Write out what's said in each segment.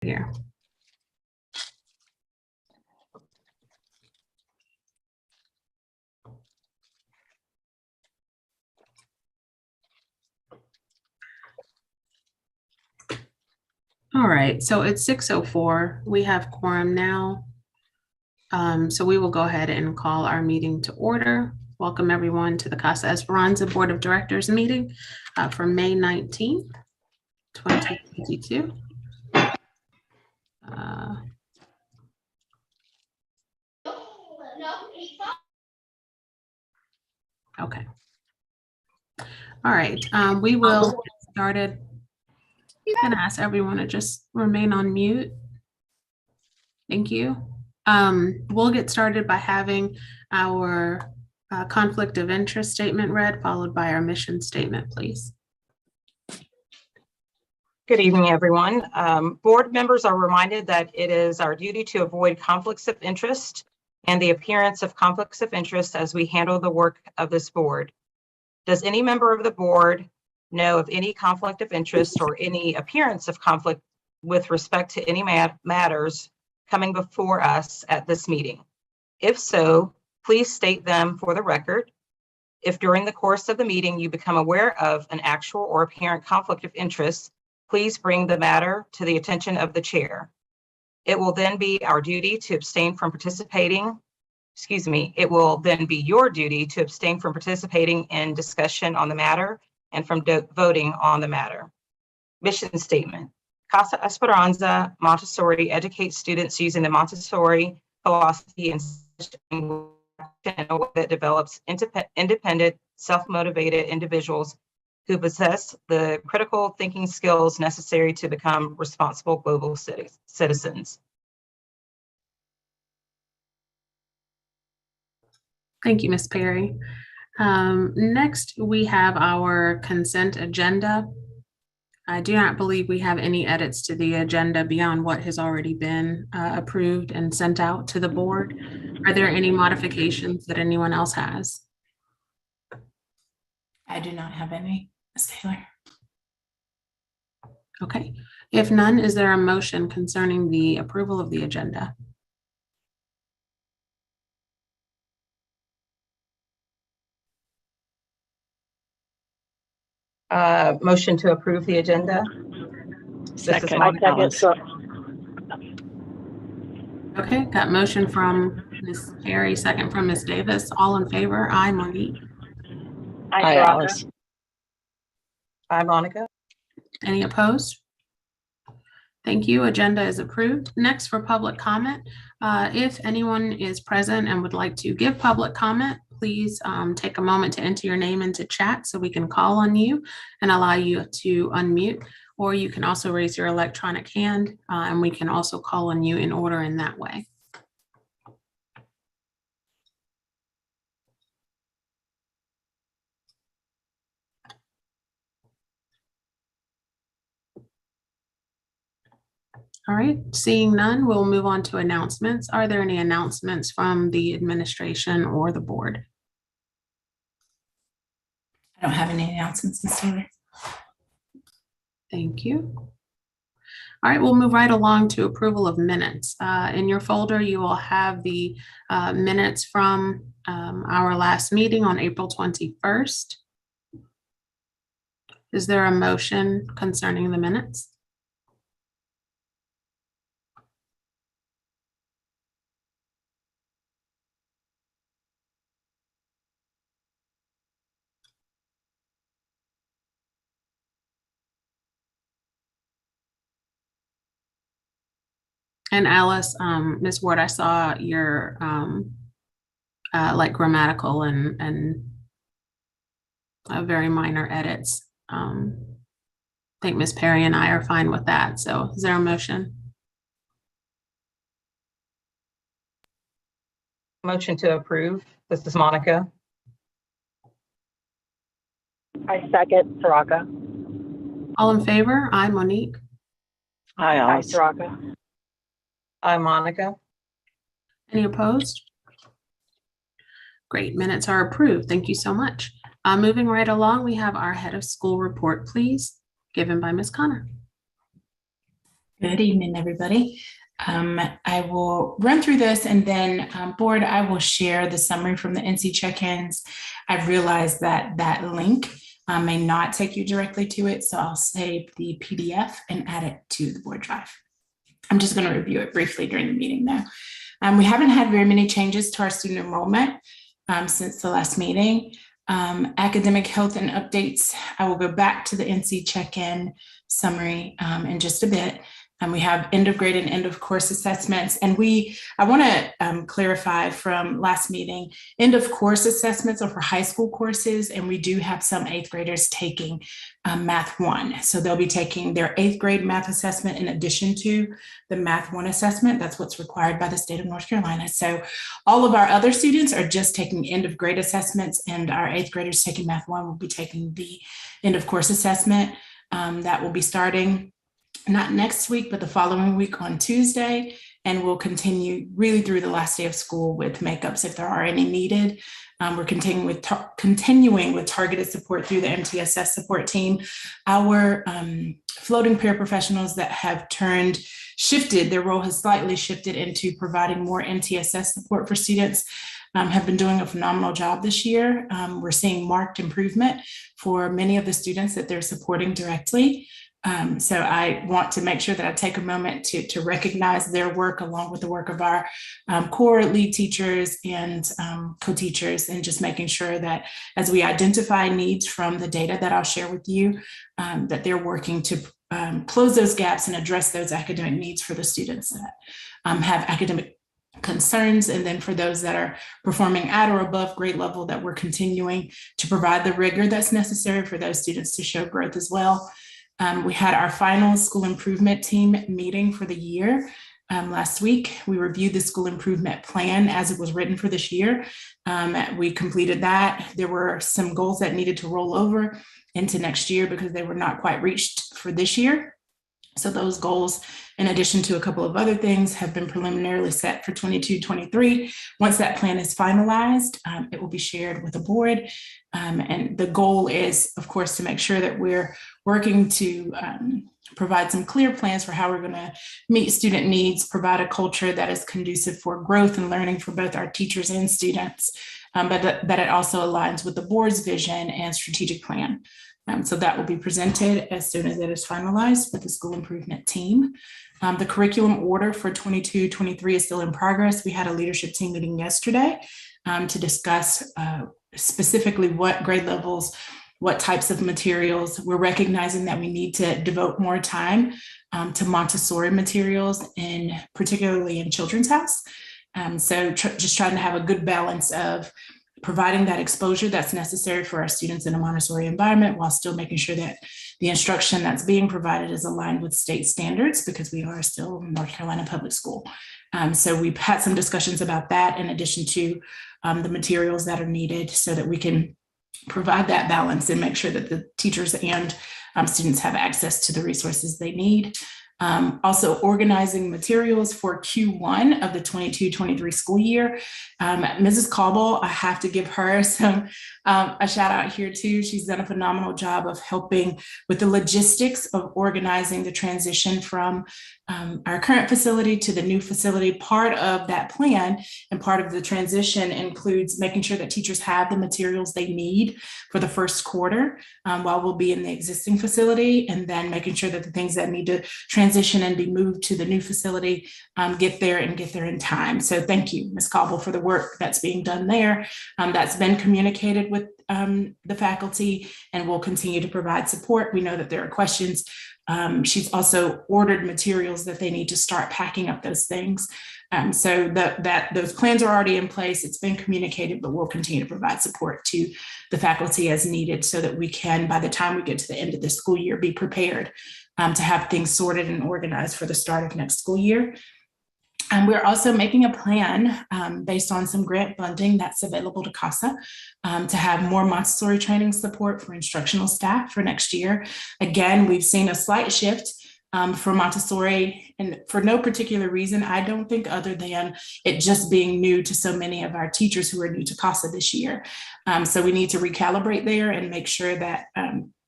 here. All right, so it's 6:04. We have quorum now. So we will go ahead and call our meeting to order. Welcome everyone to the Casa Esperanza Board of Directors meeting for May 19th, 2022. Okay. All right, we will get started. I'm gonna ask everyone to just remain on mute. Thank you. We'll get started by having our conflict of interest statement read, followed by our mission statement, please. Good evening, everyone. Board members are reminded that it is our duty to avoid conflicts of interest and the appearance of conflicts of interest as we handle the work of this board. Does any member of the board know of any conflict of interest or any appearance of conflict with respect to any matters coming before us at this meeting? If so, please state them for the record. If during the course of the meeting you become aware of an actual or apparent conflict of interest, please bring the matter to the attention of the chair. It will then be our duty to abstain from participating. It will then be your duty to abstain from participating in discussion on the matter and from voting on the matter. Mission statement. Casa Esperanza Montessori educates students using the Montessori philosophy and in a way that develops independent, self-motivated individuals who possess the critical thinking skills necessary to become responsible global citizens. Thank you, Ms. Perry. Next, we have our consent agenda. I do not believe we have any edits to the agenda beyond what has already been approved and sent out to the board. Are there any modifications that anyone else has? I do not have any, Ms. Taylor. Okay, if none, is there a motion concerning the approval of the agenda? Motion to approve the agenda. Second. Okay, got motion from Ms. Perry, second from Ms. Davis. All in favor? Aye, Monique. Aye, Alice. Aye, Monica. Any opposed? Thank you. Agenda is approved. Next, for public comment. If anyone is present and would like to give public comment, please take a moment to enter your name into chat so we can call on you and allow you to unmute. Or you can also raise your electronic hand and we can also call on you in order in that way. All right, seeing none, we'll move on to announcements. Are there any announcements from the administration or the board? I don't have any announcements, Ms. Taylor. Thank you. All right, we'll move right along to approval of minutes. In your folder, you will have the minutes from our last meeting on April 21st. Is there a motion concerning the minutes? And Alice, Ms. Ward, I saw your like grammatical and very minor edits. I think Ms. Perry and I are fine with that. So is there a motion? Motion to approve. This is Monica. I second Taraka. All in favor? Aye, Monique. Aye, Hi, Alice. Taraka. Aye, Monica. Any opposed? Great, minutes are approved. Thank you so much. Moving right along, we have our head of school report, please, given by Ms. Connor. Good evening, everybody. I will run through this and then board, I will share the summary from the NC check-ins. I've realized that that link may not take you directly to it, so I'll save the PDF and add it to the board drive. I'm just going to review it briefly during the meeting though. We haven't had very many changes to our student enrollment since the last meeting. Academic health and updates, I will go back to the NC check-in summary in just a bit. And we have end of grade and end of course assessments. And I want to clarify from last meeting, end of course assessments are for high school courses. And we do have some 8th graders taking Math 1. So they'll be taking their 8th grade math assessment in addition to the Math 1 assessment. That's what's required by the state of North Carolina. So all of our other students are just taking end of grade assessments, and our 8th graders taking Math 1 will be taking the end of course assessment. That will be starting not next week, but the following week on Tuesday. And we'll continue really through the last day of school with makeups if there are any needed. We're continuing with targeted support through the MTSS support team. Our floating paraprofessionals that have shifted, their role has slightly shifted into providing more MTSS support for students, have been doing a phenomenal job this year. We're seeing marked improvement for many of the students that they're supporting directly. So I want to make sure that I take a moment to recognize their work along with the work of our core lead teachers and co-teachers, and just making sure that as we identify needs from the data that I'll share with you, that they're working to close those gaps and address those academic needs for the students that have academic concerns. And then for those that are performing at or above grade level, that we're continuing to provide the rigor that's necessary for those students to show growth as well. We had our final school improvement team meeting for the year last week. We reviewed the school improvement plan as it was written for this year. We completed that. There were some goals that needed to roll over into next year because they were not quite reached for this year. So those goals, in addition to a couple of other things, have been preliminarily set for 22-23. Once that plan is finalized, it will be shared with the board. And the goal is, of course, to make sure that we're working to provide some clear plans for how we're going to meet student needs, provide a culture that is conducive for growth and learning for both our teachers and students, but that it also aligns with the board's vision and strategic plan. So that will be presented as soon as it is finalized with the school improvement team. The curriculum order for 22-23 is still in progress. We had a leadership team meeting yesterday to discuss specifically what grade levels, what types of materials. We're recognizing that we need to devote more time to Montessori materials, particularly in Children's House. So just trying to have a good balance of providing that exposure that's necessary for our students in a Montessori environment while still making sure that the instruction that's being provided is aligned with state standards, because we are still North Carolina public school. So we've had some discussions about that in addition to the materials that are needed so that we can provide that balance and make sure that the teachers and students have access to the resources they need. Also organizing materials for Q1 of the 22-23 school year. Mrs. Cauble, I have to give her a shout out here too. She's done a phenomenal job of helping with the logistics of organizing the transition from our current facility to the new facility. Part of that plan and part of the transition includes making sure that teachers have the materials they need for the first quarter while we'll be in the existing facility, and then making sure that the things that need to transition and be moved to the new facility get there in time. So thank you, Ms. Cauble, for the work that's being done there. That's been communicated with the faculty, and we'll continue to provide support. We know that there are questions. She's also ordered materials that they need to start packing up those things. So that those plans are already in place. It's been communicated, but we'll continue to provide support to the faculty as needed so that we can, by the time we get to the end of the school year, be prepared to have things sorted and organized for the start of next school year. And we're also making a plan based on some grant funding that's available to Casa to have more Montessori training support for instructional staff for next year. Again, we've seen a slight shift for Montessori, and for no particular reason, I don't think, other than it just being new to so many of our teachers who are new to Casa this year. So we need to recalibrate there and make sure that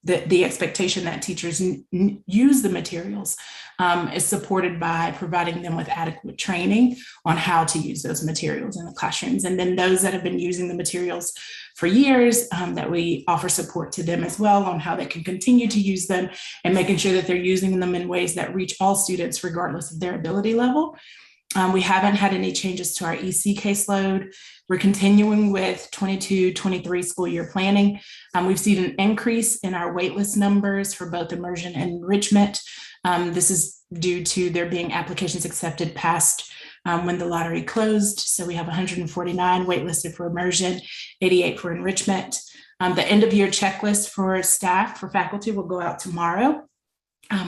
the expectation that teachers use the materials is supported by providing them with adequate training on how to use those materials in the classrooms. And then those that have been using the materials for years, that we offer support to them as well on how they can continue to use them and making sure that they're using them in ways that reach all students regardless of their ability level. We haven't had any changes to our EC caseload. We're continuing with 22-23 school year planning. We've seen an increase in our waitlist numbers for both immersion and enrichment. This is due to there being applications accepted past when the lottery closed. So we have 149 waitlisted for immersion, 88 for enrichment. The end of year checklist for staff, for faculty, will go out tomorrow,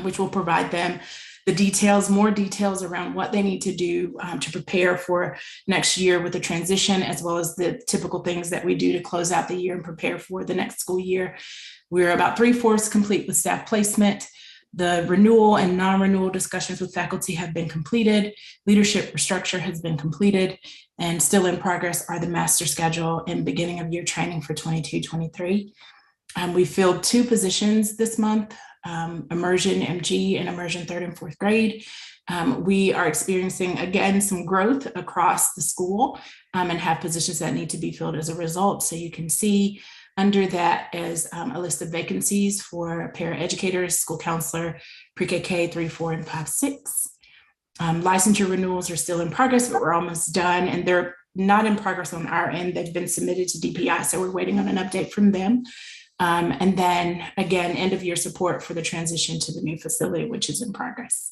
which will provide them the details, more details around what they need to do to prepare for next year with the transition, as well as the typical things that we do to close out the year and prepare for the next school year. We're about 3/4 complete with staff placement. The renewal and non-renewal discussions with faculty have been completed. Leadership restructure has been completed, and still in progress are the master schedule and beginning of year training for 22-23. We filled 2 positions this month, immersion MG and immersion 3rd and 4th grade. We are experiencing, again, some growth across the school and have positions that need to be filled as a result. So you can see under that is a list of vacancies for paraeducators, school counselor, pre-KK 3, 4, and 5, 6. Licensure renewals are still in progress, but we're almost done, and they're not in progress on our end. They've been submitted to DPI, so we're waiting on an update from them. And then again, end of year support for the transition to the new facility, which is in progress.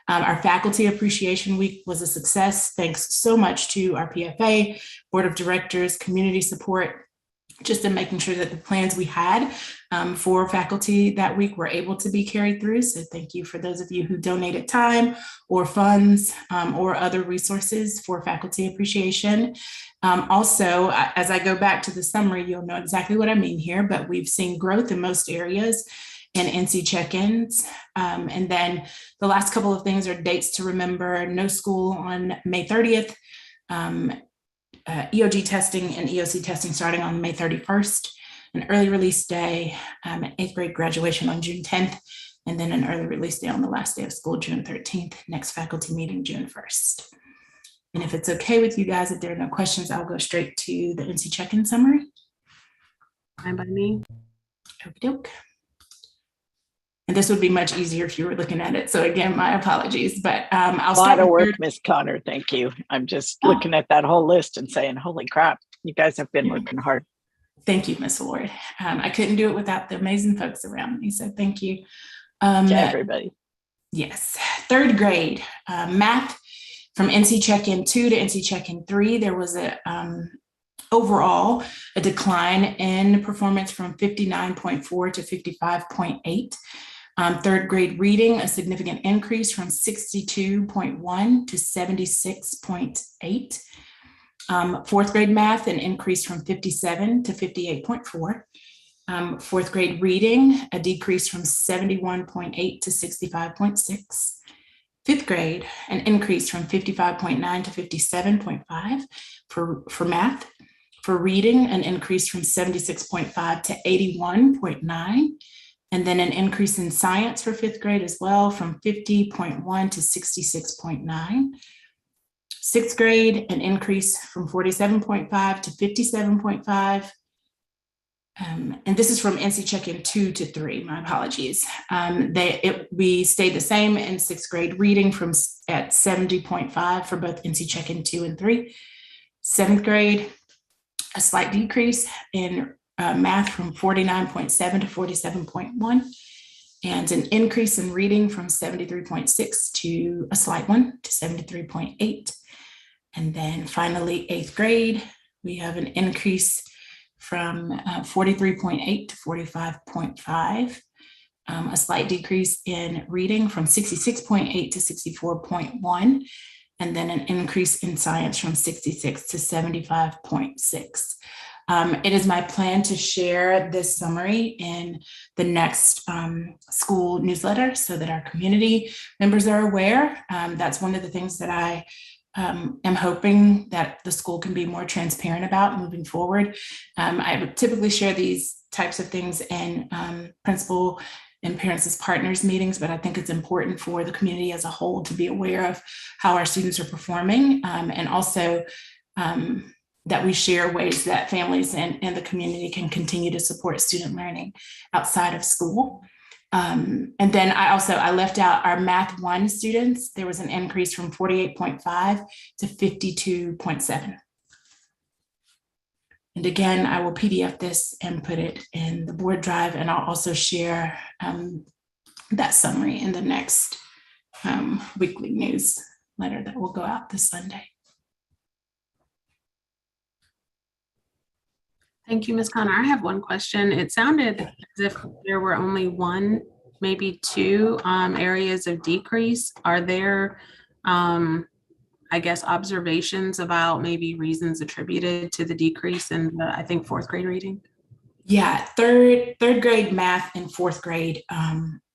Our Faculty Appreciation Week was a success. Thanks so much to our PFA, Board of Directors, community support, just in making sure that the plans we had for faculty that week were able to be carried through. So thank you for those of you who donated time or funds or other resources for faculty appreciation. Also, as I go back to the summary, you'll know exactly what I mean here, but we've seen growth in most areas in NC check-ins. And then the last couple of things are dates to remember: no school on May 30th, EOG testing and EOC testing starting on May 31st, an early release day, 8th grade graduation on June 10th, and then an early release day on the last day of school, June 13th, next faculty meeting, June 1st. And if it's okay with you guys, if there are no questions, I'll go straight to the NC check-in summary. Fine by me. Okey-doke. And this would be much easier if you were looking at it. So again, my apologies, but I'll start. A lot of work, Ms. Connor. Thank you. I'm just looking at that whole list and saying, holy crap, you guys have been working hard. Thank you, Ms. Ward. I couldn't do it without the amazing folks around me. So thank you. To everybody. Yes. 3rd grade math, from NC check-in 2 to NC check-in 3, there was overall a decline in performance from 59.4 to 55.8. 3rd grade reading, a significant increase from 62.1 to 76.8. 4th grade math, an increase from 57 to 58.4. 4th grade reading, a decrease from 71.8 to 65.6. 5th grade, an increase from 55.9 to 57.5 for math. For reading, an increase from 76.5 to 81.9. And then an increase in science for 5th grade as well, from 50.1 to 66.9. 6th grade, an increase from 47.5 to 57.5. And this is from NC check-in 2 to 3, my apologies. We stayed the same in 6th grade reading at 70.5 for both NC check-in 2 and 3. 7th grade, a slight decrease in math from 49.7 to 47.1, and an increase in reading from 73.6 to a slight one to 73.8. And then finally, 8th grade, we have an increase from 43.8 to 45.5, a slight decrease in reading from 66.8 to 64.1, and then an increase in science from 66 to 75.6. It is my plan to share this summary in the next school newsletter so that our community members are aware. That's one of the things that I am hoping that the school can be more transparent about moving forward. I would typically share these types of things in principal and parents as partners meetings, but I think it's important for the community as a whole to be aware of how our students are performing, and also that we share ways that families and the community can continue to support student learning outside of school. And then I left out our Math 1 students. There was an increase from 48.5 to 52.7. And again, I will PDF this and put it in the board drive, and I'll also share that summary in the next weekly newsletter that will go out this Sunday. Thank you, Ms. Connor. I have one question. It sounded as if there were only one, maybe two areas of decrease. Are there, I guess, observations about maybe reasons attributed to the decrease in the, I think, fourth grade reading? Yeah, third grade math and fourth grade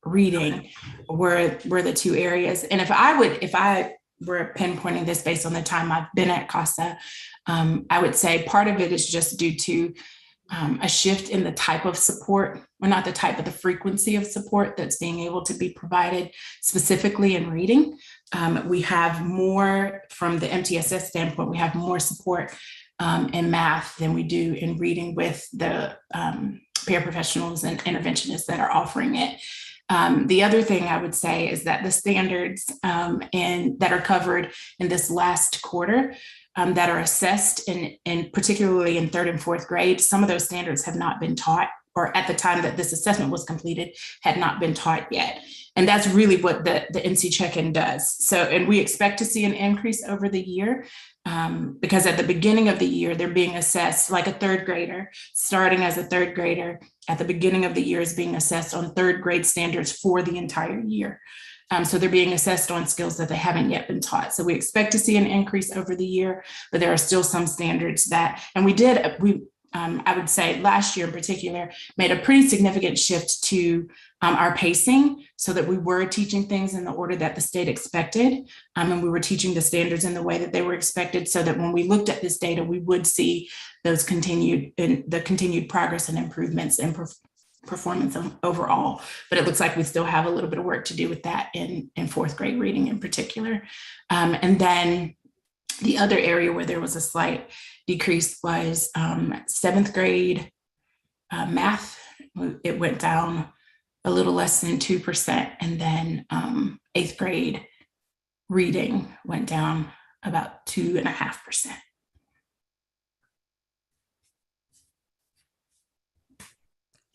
reading were the two areas. And if I were pinpointing this based on the time I've been at Casa, I would say part of it is just due to a shift in the type of support, or not the type, but the frequency of support that's being able to be provided specifically in reading. We have more, from the MTSS standpoint, we have more support in math than we do in reading with the paraprofessionals and interventionists that are offering it. The other thing I would say is that the standards and that are covered in this last quarter that are assessed in particularly in third and fourth grade, some of those standards have not been taught, or at the time that this assessment was completed, had not been taught yet. And that's really what the NC check-in does. So, and we expect to see an increase over the year because at the beginning of the year, they're being assessed like a third grader, starting as a third grader at the beginning of the year is being assessed on third grade standards for the entire year. So they're being assessed on skills that they haven't yet been taught. So we expect to see an increase over the year, but there are still some standards that, and I would say last year in particular, made a pretty significant shift to our pacing so that we were teaching things in the order that the state expected. And we were teaching the standards in the way that they were expected so that when we looked at this data, we would see those continued progress and improvements in performance overall. But it looks like we still have a little bit of work to do with that in fourth grade reading in particular. And then the other area where there was a slight decrease was seventh grade math. It went down a little less than 2%. And then eighth grade reading went down about 2.5%.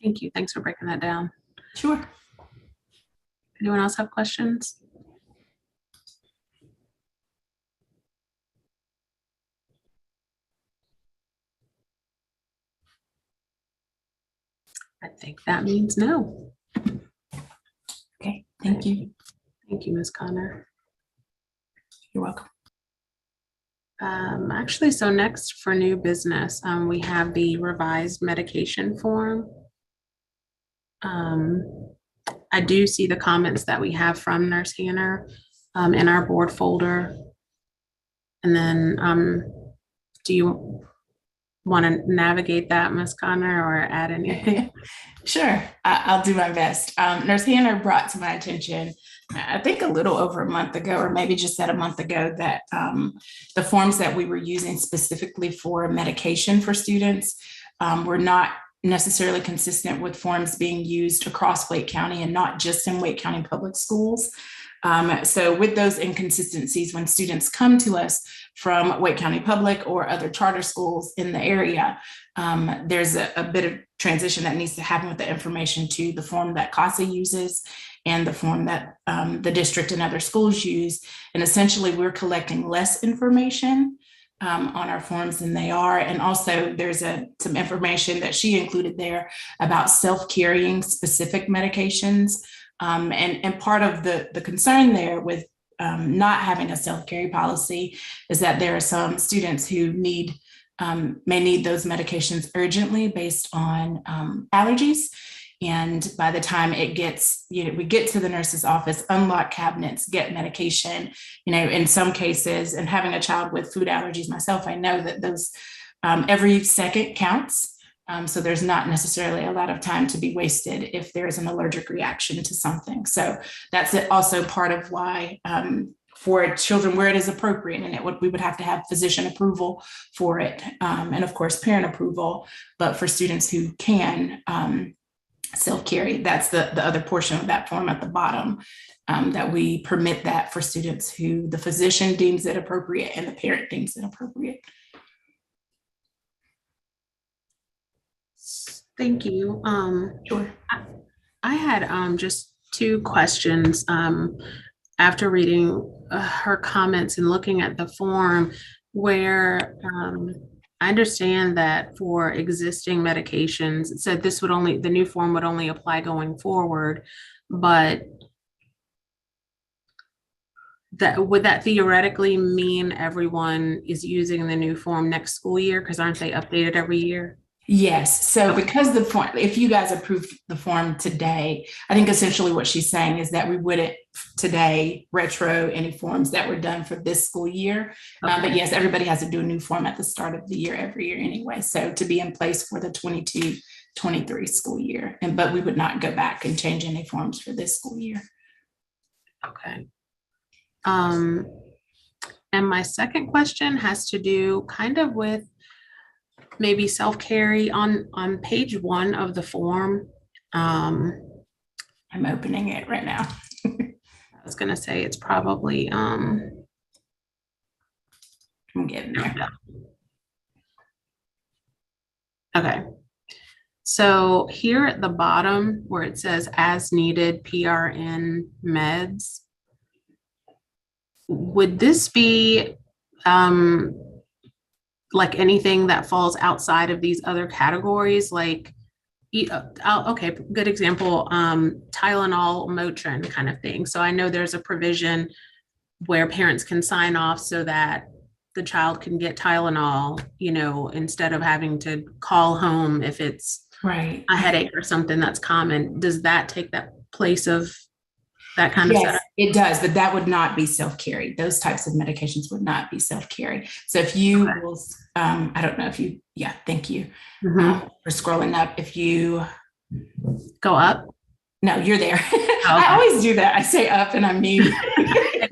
Thank you. Thanks for breaking that down. Sure. Anyone else have questions? I think that means no. Okay, thank you. Thank you, Ms. Connor. You're welcome. Actually, so next for new business, we have the revised medication form. I do see the comments that we have from Nurse Hanner in our board folder. And then do you want to navigate that, Ms. Connor, or add anything? Sure, I'll do my best. Nurse Hanner brought to my attention, I think a little over a month ago, or maybe just a month ago, that the forms that we were using specifically for medication for students were not necessarily consistent with forms being used across Wake County and not just in Wake County Public Schools. So with those inconsistencies, when students come to us from Wake County Public or other charter schools in the area, there's a bit of transition that needs to happen with the information to the form that Casa uses and the form that the district and other schools use. And essentially, we're collecting less information on our forms than they are. And also there's some information that she included there about self-carrying specific medications. And part of the concern there with not having a self-carry policy is that there are some students who may need those medications urgently based on allergies. And by the time it gets, we get to the nurse's office, unlock cabinets, get medication, in some cases, and having a child with food allergies myself, I know that those every second counts. So there's not necessarily a lot of time to be wasted if there's an allergic reaction to something. So that's also part of why for children where it is appropriate, and we would have to have physician approval for it, and of course parent approval. But for students who can self-carry, that's the other portion of that form at the bottom, that we permit that for students who the physician deems it appropriate and the parent deems it appropriate. Thank you. Sure. I had just two questions after reading her comments and looking at the form, where I understand that for existing medications, it said the new form would only apply going forward, but would that theoretically mean everyone is using the new form next school year? Because aren't they updated every year? Yes. So because the form, if you guys approve the form today, I think essentially what she's saying is that we wouldn't today retro any forms that were done for this school year. Okay. But yes, everybody has to do a new form at the start of the year every year anyway. So to be in place for the 22-23 school year. But we would not go back and change any forms for this school year. Okay. And my second question has to do kind of with maybe self-carry on page 1 of the form. I'm opening it right now. I was gonna say it's probably I'm getting there. okay. So here at the bottom where it says as needed PRN meds, would this be like anything that falls outside of these other categories? Like, okay, good example, Tylenol, Motrin kind of thing. So I know there's a provision where parents can sign off so that the child can get Tylenol, instead of having to call home if it's right, a headache or something that's common. Does that take that place of that kind of yes, setup? it does, but that would not be self-carry. Those types of medications would not be self-carry. So if you Okay. will, I don't know if you, yeah, thank you Mhm. for scrolling up. If you Go up. no, you're there. Okay. I always do that. I say up and I mean,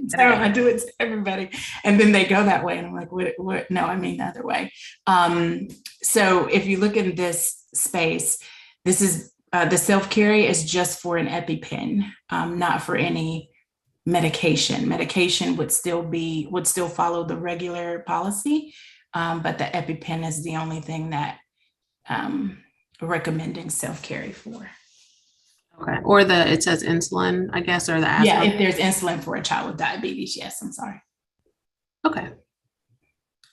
so I do it to everybody. And then they go that way. And I'm like, what? No, I mean the other way. So if you look in this space, this is the self-carry is just for an EpiPen, not for any medication. Medication would still follow the regular policy, but the EpiPen is the only thing that recommending self-carry for. Okay. Or it says insulin, I guess, or the asthma. Yeah, if there's insulin for a child with diabetes, yes, I'm sorry. Okay.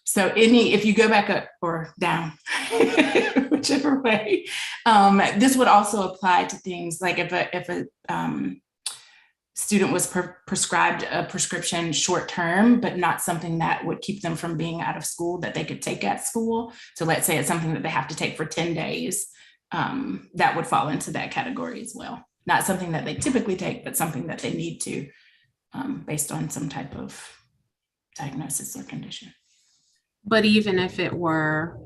So if you go back up or down, whichever way, this would also apply to things like if a student was prescribed a prescription short-term, but not something that would keep them from being out of school that they could take at school. So let's say it's something that they have to take for 10 days, that would fall into that category as well. Not something that they typically take, but something that they need to, based on some type of diagnosis or condition. But even if it were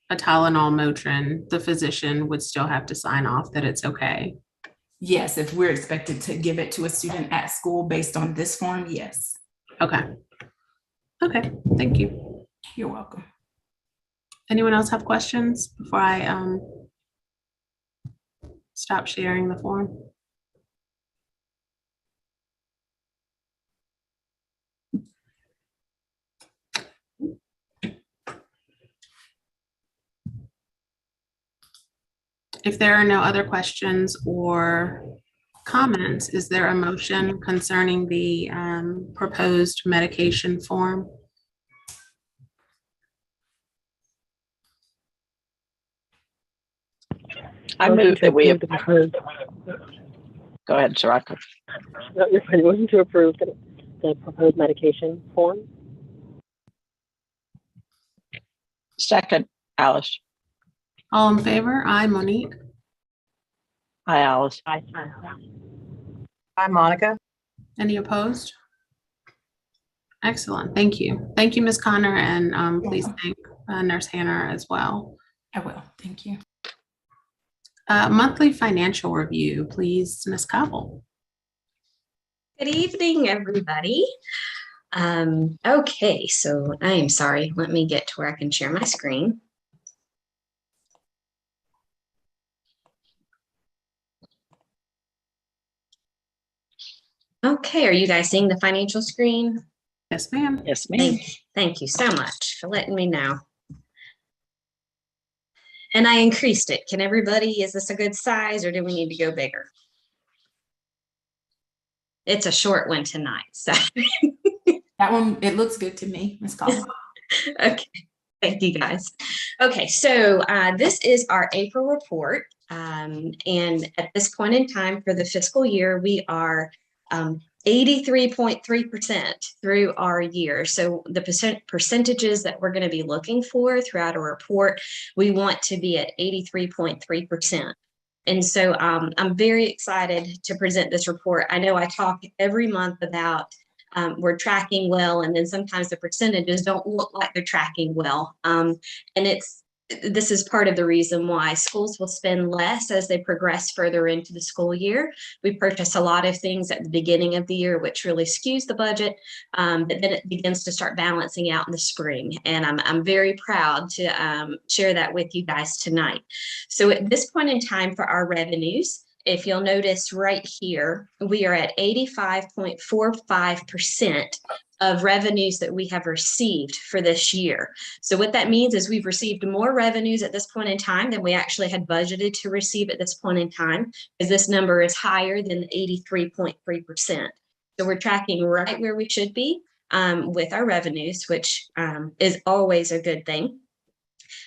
a Tylenol, Motrin, the physician would still have to sign off that it's okay. Yes, if we're expected to give it to a student at school based on this form, yes. Okay. Okay, thank you. You're welcome. Anyone else have questions before I stop sharing the form? If there are no other questions or comments, is there a motion concerning the proposed medication form? I Motion move to that we, approve the proposed- go ahead, Sharaka. No, you're fine. Motion to approve the proposed medication form. Second, Alice. All in favor? Aye, Monique. Hi, Alice. Aye. Hi, Monica. Any opposed? Excellent. Thank you. Thank you, Ms. Connor, and please thank Nurse Hannah as well. I will. Thank you. Monthly financial review, please, Ms. Cobble. Good evening, everybody. Okay, so I am sorry. Let me get to where I can share my screen. Okay, are you guys seeing the financial screen? Yes, ma'am. Yes, ma'am. Thank you so much for letting me know. And I increased it. Can everybody, is this a good size or do we need to go bigger? It's a short one tonight, so. That one, it looks good to me, Ms. Cobble. Okay, thank you guys. Okay, so this is our April report. And at this point in time for the fiscal year, we are 83.3% through our year. So the percentages that we're going to be looking for throughout a report, we want to be at 83.3%. And so I'm very excited to present this report. I know I talk every month about we're tracking well, and then sometimes the percentages don't look like they're tracking well. And this is part of the reason why schools will spend less as they progress further into the school year. We purchase a lot of things at the beginning of the year, which really skews the budget, but then it begins to start balancing out in the spring. And I'm very proud to share that with you guys tonight. So at this point in time for our revenues, if you'll notice right here, we are at 85.45% of revenues that we have received for this year. So what that means is we've received more revenues at this point in time than we actually had budgeted to receive at this point in time, because this number is higher than 83.3%. So we're tracking right where we should be with our revenues, which is always a good thing.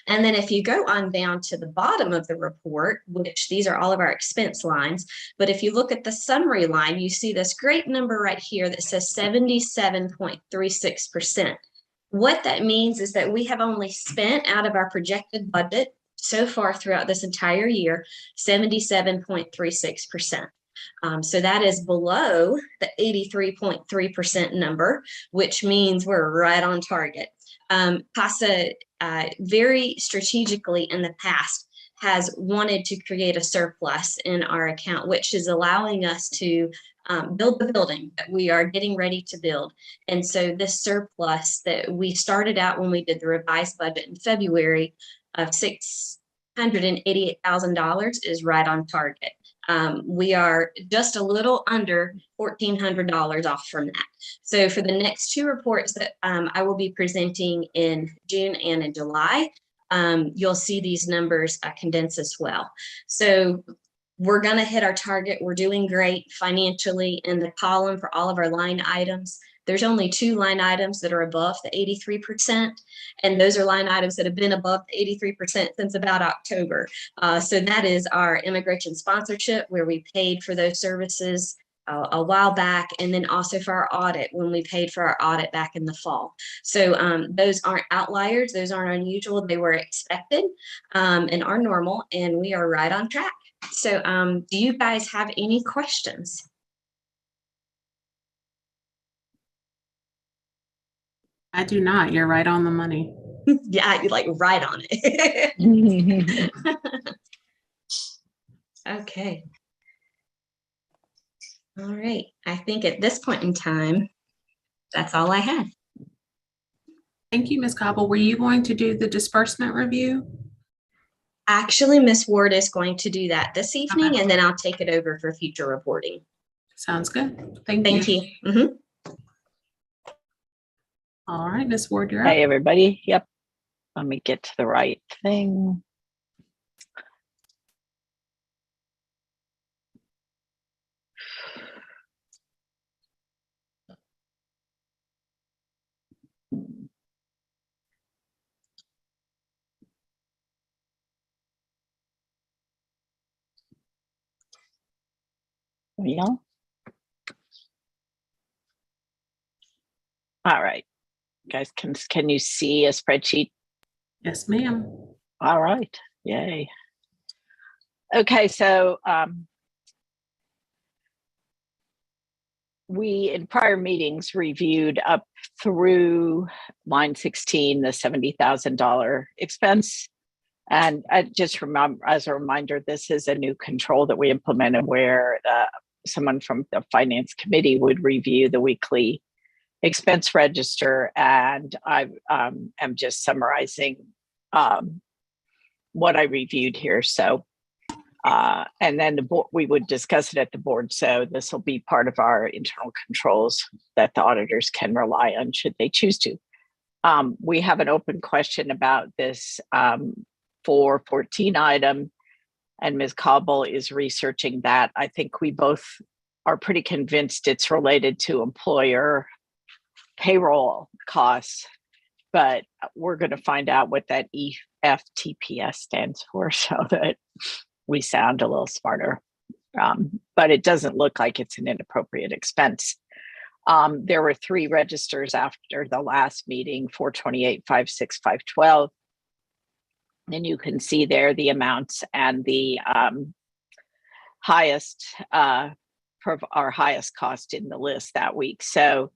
And then if you go on down to the bottom of the report, which these are all of our expense lines, but if you look at the summary line, you see this great number right here that says 77.36%. What that means is that we have only spent out of our projected budget so far throughout this entire year, 77.36%. So that is below the 83.3% number, which means we're right on target. Casa very strategically in the past has wanted to create a surplus in our account, which is allowing us to build the building that we are getting ready to build. And so this surplus that we started out when we did the revised budget in February of $688,000 is right on target. We are just a little under $1,400 off from that. So for the next two reports that I will be presenting in June and in July, you'll see these numbers condense as well. So we're going to hit our target. We're doing great financially. In the column for all of our line items, there's only two line items that are above the 83%. And those are line items that have been above the 83% since about October. So that is our immigration sponsorship, where we paid for those services a while back, and then also for our audit, when we paid for our audit back in the fall. So those aren't outliers. Those aren't unusual. They were expected and are normal, and we are right on track. So do you guys have any questions? I do not. You're right on the money. Yeah, you're like right on it. Okay. All right. I think at this point in time, that's all I had. Thank you, Ms. Cobble. Were you going to do the disbursement review? Actually, Ms. Ward is going to do that this evening, Okay. and then I'll take it over for future reporting. Sounds good. Thank Thank you. you. Mhm. All right, Ms. Ward, you're up. Hey, everybody. Yep. Let me get to the right thing. Yeah. All right. Guys, can you see a spreadsheet? Yes, ma'am. All right. Yay. Okay, so we in prior meetings reviewed up through line 16, the $70,000 expense. And I just remember, as a reminder, this is a new control that we implemented where someone from the finance committee would review the weekly expense register. And I am just summarizing what I reviewed here. So, and then the board, we would discuss it at the board. So this will be part of our internal controls that the auditors can rely on should they choose to. We have an open question about this 414 item, and Ms. Cobble is researching that. I think we both are pretty convinced it's related to employer payroll costs, but we're going to find out what that EFTPS stands for so that we sound a little smarter. But it doesn't look like it's an inappropriate expense. There were 3 registers after the last meeting, 428, 56, 512. And you can see there the amounts and the highest, our highest cost in the list that week. So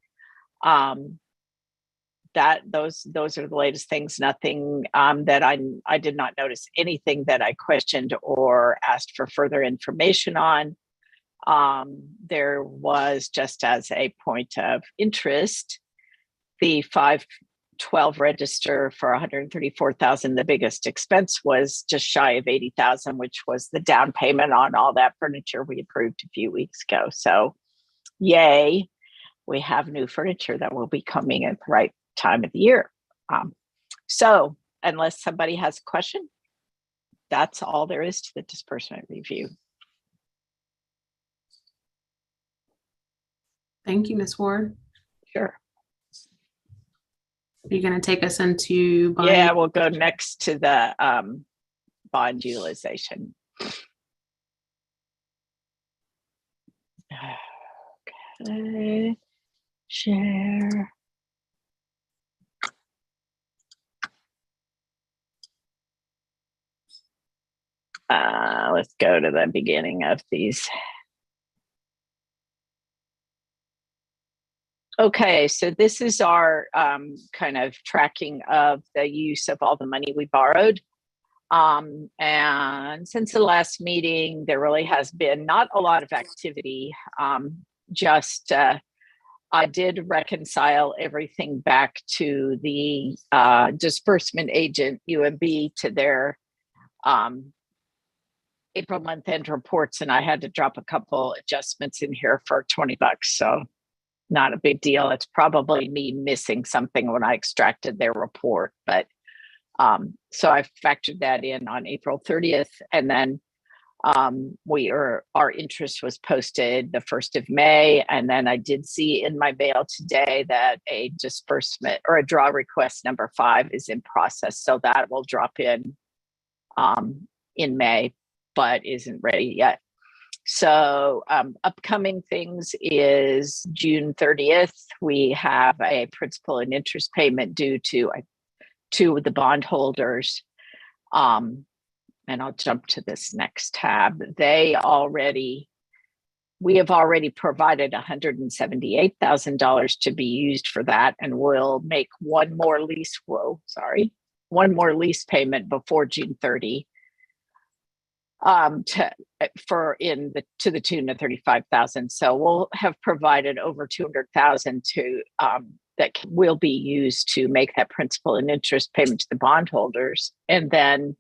that those are the latest things. Nothing that I did not notice anything that I questioned or asked for further information on. There was, just as a point of interest, the 512 register for 134,000. The biggest expense was just shy of 80,000, which was the down payment on all that furniture we approved a few weeks ago. So yay, we have new furniture that will be coming at the right time of the year. So unless somebody has a question, that's all there is to the disbursement review. Thank you, Ms. Ward. Sure. Are you going to take us into bond? Yeah, we'll go next to the bond utilization. Okay, share. Let's go to the beginning of these. Okay, so this is our kind of tracking of the use of all the money we borrowed. And since the last meeting, there really has been not a lot of activity. I did reconcile everything back to the disbursement agent, UMB, to their April month-end reports, and I had to drop a couple adjustments in here for $20. So not a big deal. It's probably me missing something when I extracted their report, but so I factored that in on April 30th, and then our interest was posted the 1st of May, and then I did see in my mail today that a disbursement or a draw request number 5 is in process, so that will drop in May, but isn't ready yet. So upcoming things is June 30th. We have a principal and interest payment due to the bondholders. And I'll jump to this next tab. We have already provided $178,000 to be used for that, and we'll make one more lease payment before June 30. To the tune of $35,000. So we'll have provided over $200,000 that will be used to make that principal and interest payment to the bondholders. And then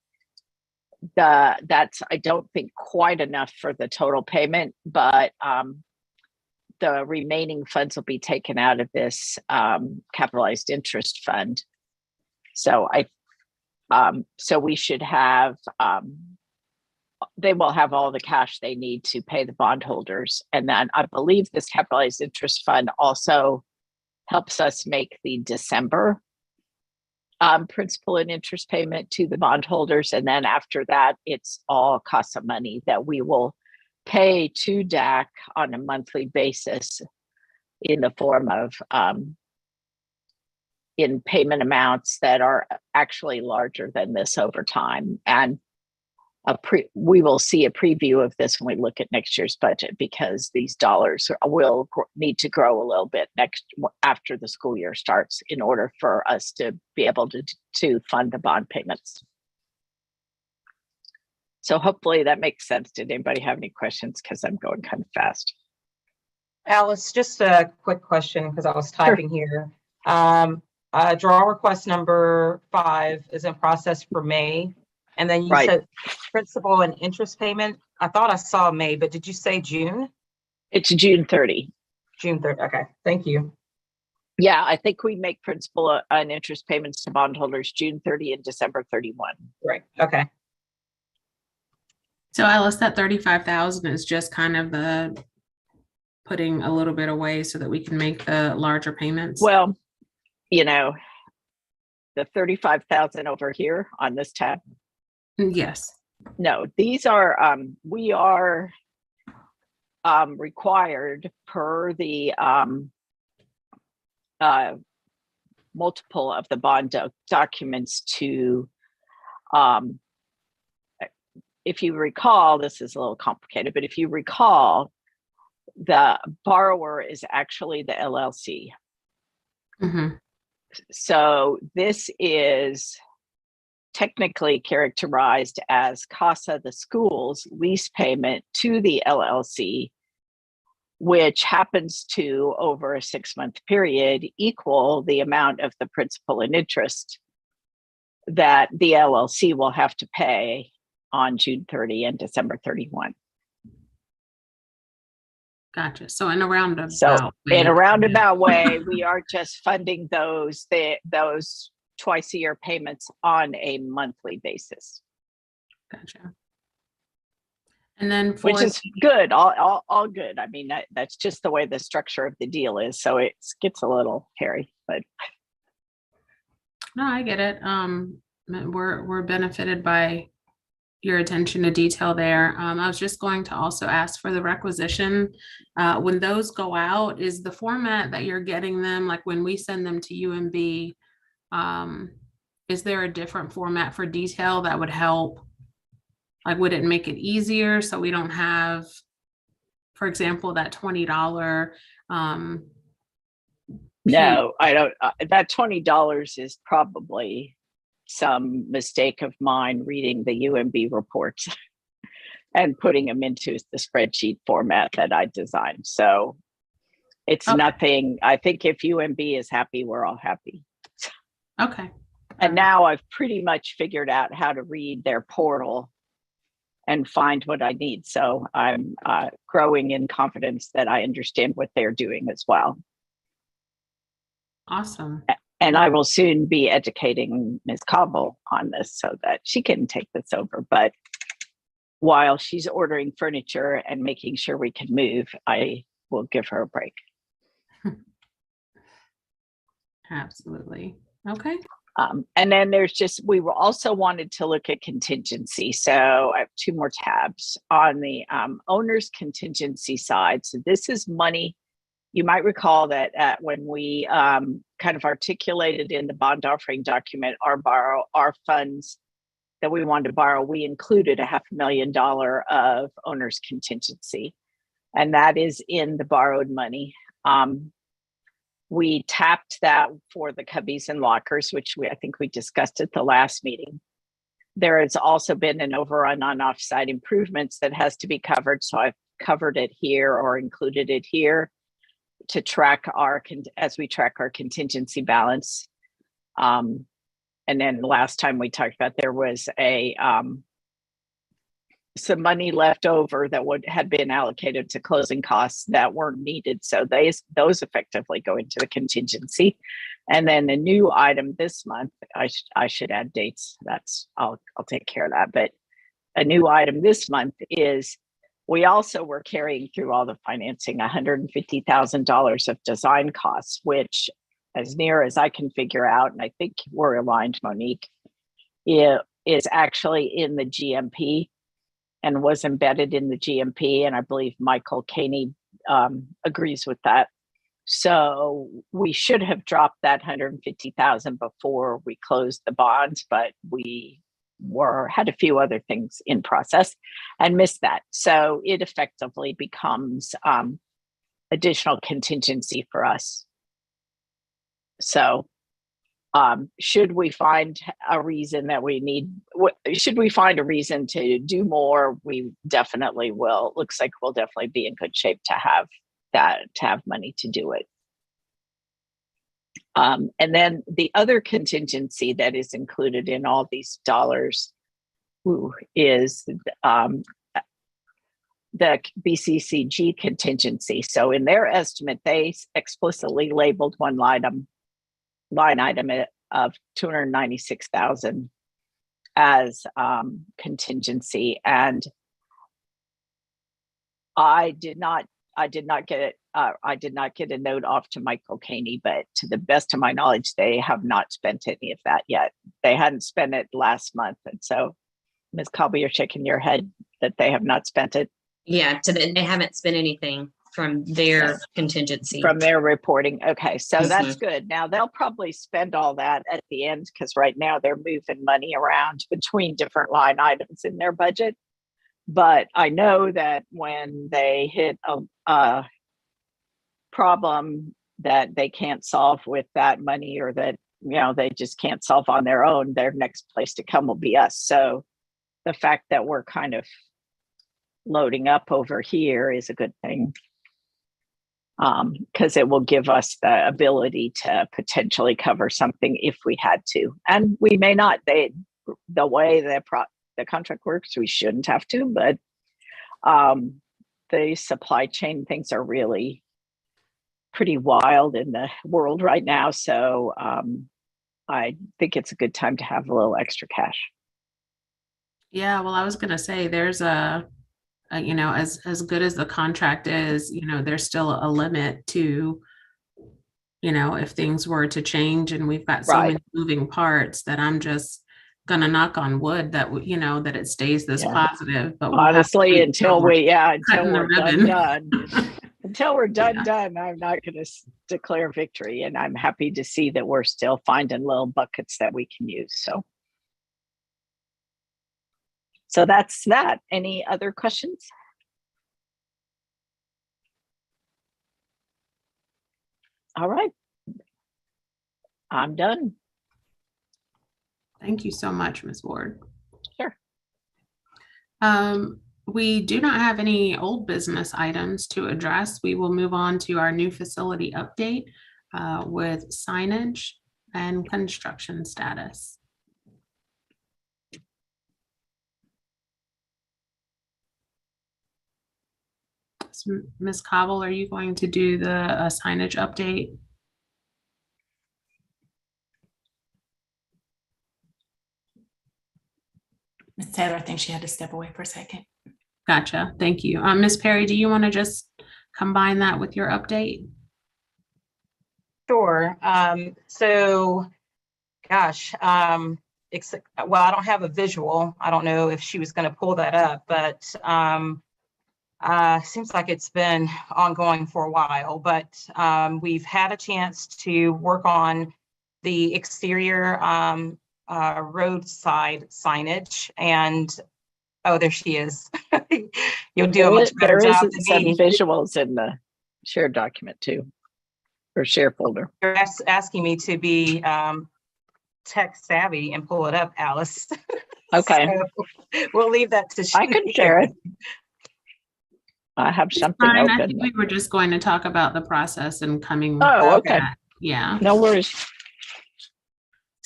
that's, I don't think, quite enough for the total payment, but the remaining funds will be taken out of this capitalized interest fund. So so we should have they will have all the cash they need to pay the bondholders. And then I believe this capitalized interest fund also helps us make the December principal and interest payment to the bondholders. And then after that, it's all Casa money that we will pay to DAC on a monthly basis in the form of in payment amounts that are actually larger than this over time. And we will see a preview of this when we look at next year's budget, because these dollars will need to grow a little bit after the school year starts in order for us to be able to fund the bond payments. So hopefully that makes sense. Did anybody have any questions? Because I'm going kind of fast. Alice, just a quick question because I was typing here. Draw request number 5 is in process for May. And then you Right. said principal and interest payment. I thought I saw May, but did you say June? It's June 30. June 3rd. Okay, thank you. Yeah, I think we make principal and interest payments to bondholders June 30 and December 31. Right, okay. So Alice, that 35,000 is just kind of the putting a little bit away so that we can make the larger payments. Well, you know, the 35,000 over here on this tab. Yes. No, these are, we are required per the multiple of the bond documents to, if you recall, this is a little complicated, but if you recall, the borrower is actually the LLC. Mm-hmm. So this is technically characterized as Casa, the school's lease payment to the LLC, which happens to, over a 6-month period, equal the amount of the principal and interest that the LLC will have to pay on June 30 and December 31. Gotcha. So in a roundabout way, in a roundabout way, we are just funding those twice a year payments on a monthly basis. Gotcha. And then which is good, all good. I mean, that's just the way the structure of the deal is. So it gets a little hairy, but no, I get it. We're benefited by your attention to detail there. I was just going to also ask for the requisition. When those go out, is the format that you're getting them, like when we send them to UMB, is there a different format for detail that would help? Like, would it make it easier so we don't have, for example, that $20? No, I don't. That $20 is probably some mistake of mine reading the UMB reports and putting them into the spreadsheet format that I designed. So it's nothing. I think if UMB is happy, we're all happy. Okay. And now I've pretty much figured out how to read their portal and find what I need. So I'm growing in confidence that I understand what they're doing as well. Awesome. And I will soon be educating Ms. Cobble on this so that she can take this over. But while she's ordering furniture and making sure we can move, I will give her a break. Absolutely. Okay. And then there's we were also wanted to look at contingency. So I have 2 more tabs on the owner's contingency side. So this is money. You might recall that when we kind of articulated in the bond offering document, our funds that we wanted to borrow, we included $500,000 of owner's contingency, and that is in the borrowed money. We tapped that for the cubbies and lockers, which I think we discussed at the last meeting. There has also been an overrun on offsite improvements that has to be covered. So I've covered it here or included it here to track as we track our contingency balance. And then last time we talked about, there was some money left over that had been allocated to closing costs that weren't needed. So those effectively go into the contingency. And then a new item this month, I should add dates. I'll take care of that. But a new item this month is we also were carrying through all the financing $150,000 of design costs, which, as near as I can figure out, and I think we're aligned, Monique, it is actually in the GMP and was embedded in the GMP. And I believe Michael Caney agrees with that. So we should have dropped that $150,000 before we closed the bonds, but we had a few other things in process and missed that. So it effectively becomes additional contingency for us. So should we find a reason that we need, should we find a reason to do more, we definitely will. Looks like we'll definitely be in good shape to have money to do it. And then the other contingency that is included in all these dollars is the BCCG contingency. So in their estimate, they explicitly labeled one line item of $296,000 as contingency, and I did not get a note off to Michael Caney, but to the best of my knowledge, they have not spent any of that yet. They hadn't spent it last month, and so Ms. Cobble, you're shaking your head that they have not spent it. Yeah, they haven't spent anything from their contingency. From their reporting. Okay, so that's good. Now they'll probably spend all that at the end, because right now they're moving money around between different line items in their budget. But I know that when they hit a problem that they can't solve with that money, or that, you know, they just can't solve on their own, their next place to come will be us. So the fact that we're kind of loading up over here is a good thing, because it will give us the ability to potentially cover something if we had to, and we may not. The way the contract works, we shouldn't have to, but the supply chain things are really pretty wild in the world right now. So I think it's a good time to have a little extra cash. Yeah, well, I was going to say there's you know, as good as the contract is, you know, there's still a limit to, you know, if things were to change, and we've got so many moving parts, that I'm just gonna knock on wood that you know, that it stays this positive. But honestly, until we're done, Yeah. I'm not going to declare victory, and I'm happy to see that we're still finding little buckets that we can use. So that's that. Any other questions? All right. I'm done. Thank you so much, Ms. Ward. Sure. We do not have any old business items to address. We will move on to our new facility update with signage and construction status. So, Ms. Cobble, are you going to do the signage update? Ms. Taylor, I think she had to step away for a second. Gotcha. Thank you. Ms. Perry, do you want to just combine that with your update? Sure. So, gosh, well, I don't have a visual. I don't know if she was going to pull that up, but seems like it's been ongoing for a while. But we've had a chance to work on the exterior roadside signage, and oh, there she is. You'll do a much better job than some me. visuals in the shared document too, or share folder. You're asking me to be tech savvy and pull it up, Alice. Okay. So we'll leave that to I can share it. I have something Fine. open. I think we were just going to talk about the process and coming. Oh, okay. Yeah. No worries.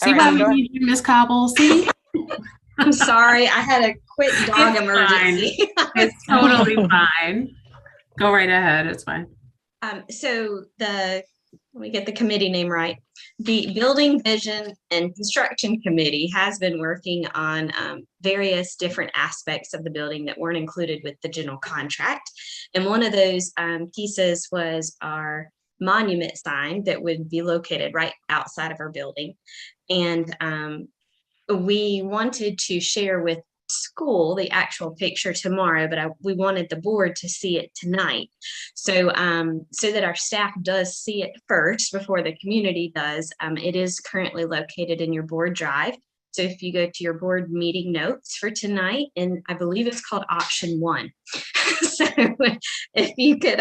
See why we need you, Ms. Cobble. See? I'm sorry, I had a quick dog It's emergency. It's totally fine. Go right ahead. It's fine. So let me get the committee name right. The Building Vision and Construction Committee has been working on various different aspects of the building that weren't included with the general contract. And one of those pieces was our monument sign that would be located right outside of our building. And we wanted to share with school the actual picture tomorrow, but we wanted the board to see it tonight. So so that our staff does see it first before the community does. It is currently located in your board drive. So if you go to your board meeting notes for tonight, and I believe it's called option 1. So if you could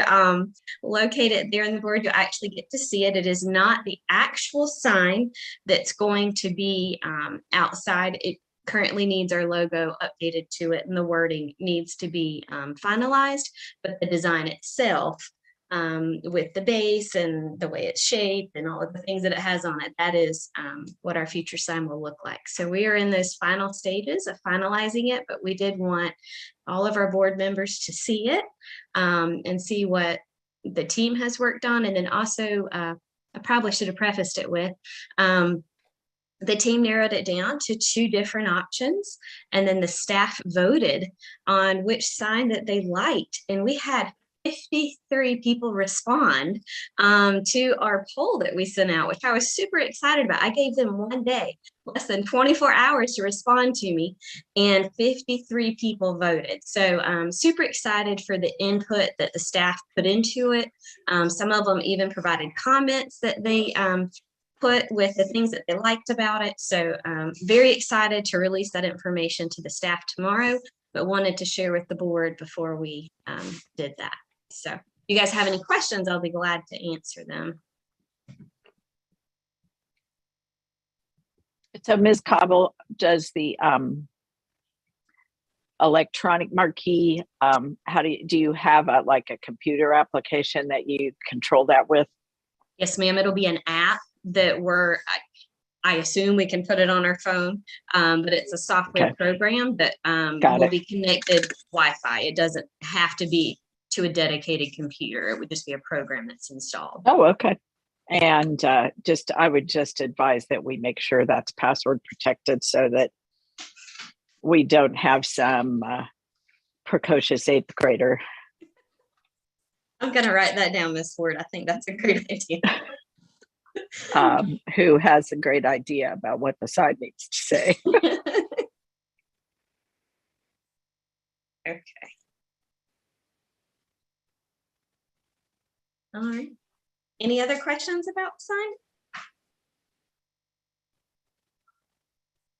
locate it there in the board, you'll actually get to see it. It is not the actual sign that's going to be outside. It currently needs our logo updated to it, and the wording needs to be finalized, but the design itself, with the base and the way it's shaped and all of the things that it has on it, that is what our future sign will look like. So we are in those final stages of finalizing it, but we did want all of our board members to see it and see what the team has worked on. And then also, I probably should have prefaced it with, the team narrowed it down to 2 different options, and then the staff voted on which sign that they liked. And we had 53 people respond to our poll that we sent out, which I was super excited about. I gave them 1 day, less than 24 hours to respond to me, and 53 people voted. So I'm super excited for the input that the staff put into it. Some of them even provided comments that they put with the things that they liked about it. So very excited to release that information to the staff tomorrow, but wanted to share with the board before we did that. So if you guys have any questions, I'll be glad to answer them. So Ms. Cobble, does the electronic marquee, do you have a computer application that you control that with? Yes, ma'am. It'll be an app that I assume we can put it on our phone, but it's a software program that will be connected Wi-Fi. It doesn't have to be to a dedicated computer. It would just be a program that's installed. Oh, okay. And I would just advise that we make sure that's password protected so that we don't have some precocious 8th grader. I'm going to write that down, Ms. Ford. I think that's a great idea. Who has a great idea about what the sign needs to say. Okay. All right. Any other questions about the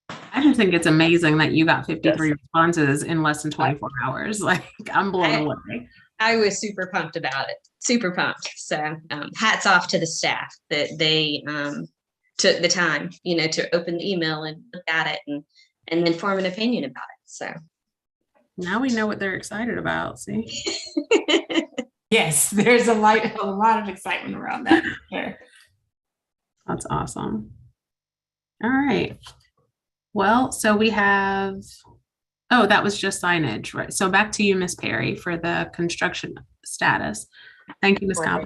sign? I just think it's amazing that you got 53 Yes. responses in less than 24 hours. Like, I'm blown away. I was super pumped about it. Super pumped. So hats off to the staff that they took the time, to open the email and look at it and then form an opinion about it. So Now we know what they're excited about. See? Yes, there's a lot of excitement around that. Sure. That's awesome. All right. Well, so we have, that was just signage, right? So back to you, Ms. Perry, for the construction status. Thank you, Ms. Cobb.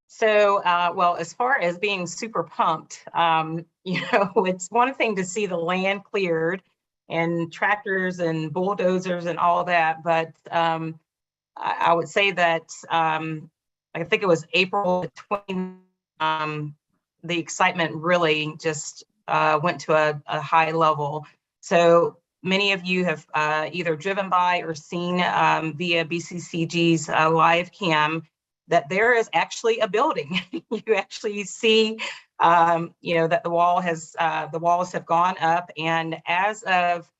So, well, as far as being super pumped, it's one thing to see the land cleared and tractors and bulldozers and all that, but I would say that I think it was April 20, the excitement really just went to a high level. So many of you have either driven by or seen via BCCG's live cam that there is actually a building. You actually see, that the walls have gone up, and as of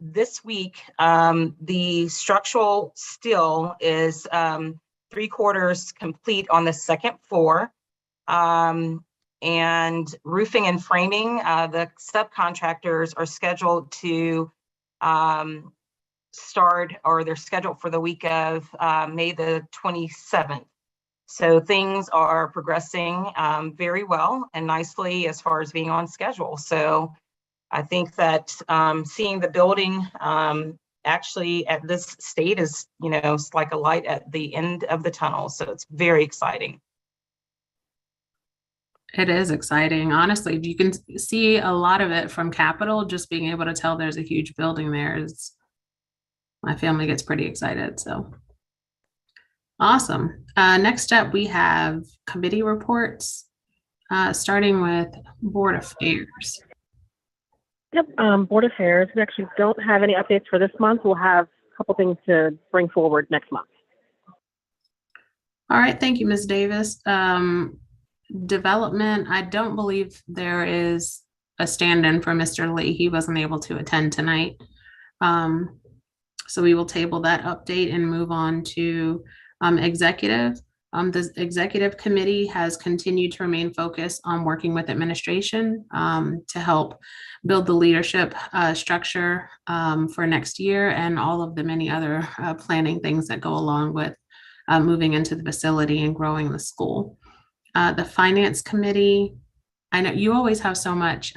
this week, the structural steel is 3/4 complete on the 2nd floor. And roofing and framing, the subcontractors are scheduled to start, or they're scheduled for the week of May the 27th. So things are progressing very well and nicely as far as being on schedule. So I think that seeing the building actually at this state is, it's like a light at the end of the tunnel. So it's very exciting. It is exciting. Honestly, you can see a lot of it from Capitol. Just being able to tell there's a huge building there is, my family gets pretty excited. So awesome. Next up, we have committee reports, starting with Board Affairs. Yep, Board Affairs. We actually don't have any updates for this month. We'll have a couple things to bring forward next month. All right, thank you, Ms. Davis. Development, I don't believe there is a stand-in for Mr. Lee. He wasn't able to attend tonight. So we will table that update and move on to executive. The executive committee has continued to remain focused on working with administration to help build the leadership structure for next year and all of the many other planning things that go along with moving into the facility and growing the school. The finance committee, I know you always have so much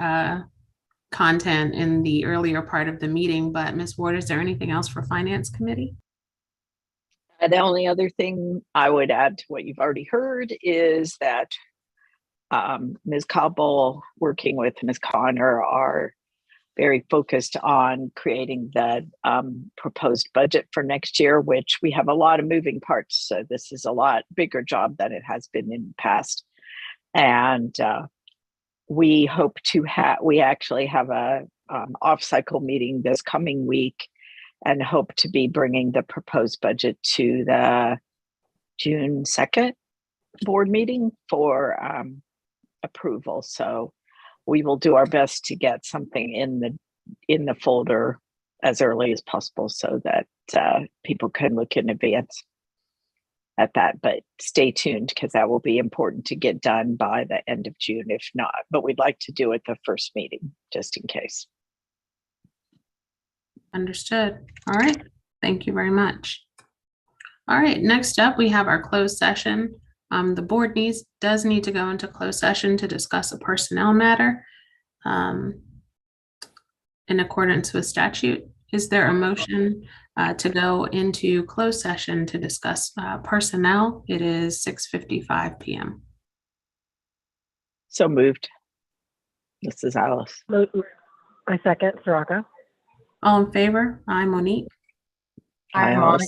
content in the earlier part of the meeting, but Ms. Ward, is there anything else for finance committee? The only other thing I would add to what you've already heard is that Ms. Cobble, working with Ms. Connor, are very focused on creating the proposed budget for next year, which we have a lot of moving parts. So this is a lot bigger job than it has been in the past. And we hope to we actually have a off-cycle meeting this coming week and hope to be bringing the proposed budget to the June 2nd board meeting for approval. So we will do our best to get something in the folder as early as possible so that people can look in advance at that. But stay tuned because that will be important to get done by the end of June, if not. But we'd like to do it the first meeting just in case. Understood. All right. Thank you very much. All right. Next up, we have our closed session. The board does need to go into closed session to discuss a personnel matter in accordance with statute. Is there a motion to go into closed session to discuss personnel? It is 6:55 p.m. So moved. This is Alice. I second, Soraka. All in favor? Aye, Monique. Hi, Alice.